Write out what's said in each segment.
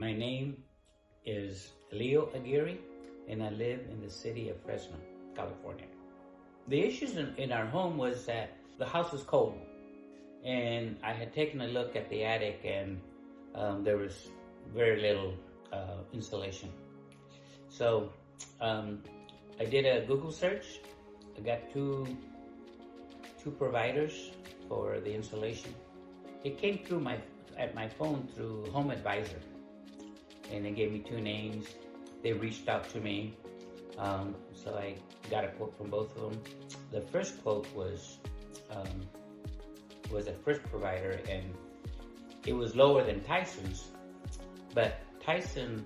My name is Leo Aguirre, and I live in the city of Fresno, California. The issues in our home was that the house was cold, and I had taken a look at the attic, and there was very little insulation. So I did a Google search. I got two providers for the insulation. It came through my phone through Home Advisor, and they gave me two names. They reached out to me, so I got a quote from both of them. The first quote was a first provider, and it was lower than Tyson's, but Tyson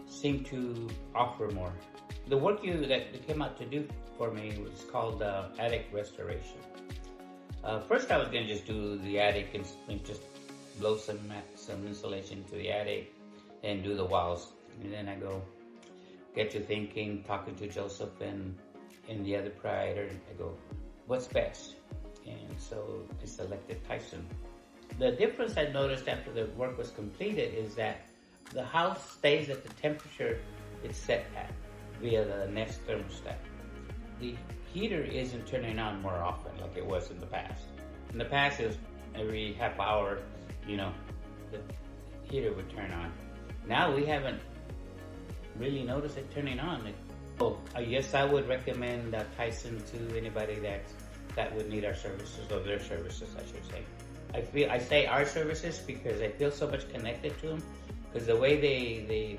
seemed to offer more. The work that they came out to do for me was called attic restoration. First, I was going to just do the attic and just blow some insulation to the attic and do the walls. And then I get to thinking, talking to Joseph and the other provider, I go, what's best? And so I selected Tyson. The difference I noticed after the work was completed is that the house stays at the temperature it's set at via the Nest thermostat. The heater isn't turning on more often like it was in the past. In the past, it was every half hour, the heater would turn on. Now we haven't really noticed it turning on. Yes, I would recommend Tyson to anybody that would need our services, or their services, I should say. I say our services because I feel so much connected to them, because the way they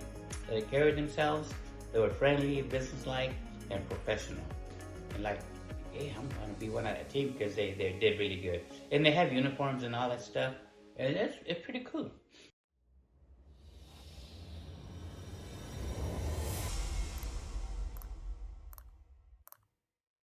carried themselves, they were friendly, businesslike, and professional. And like, hey, I'm going to be one of that team, because they did really good. And they have uniforms and all that stuff, and it's pretty cool.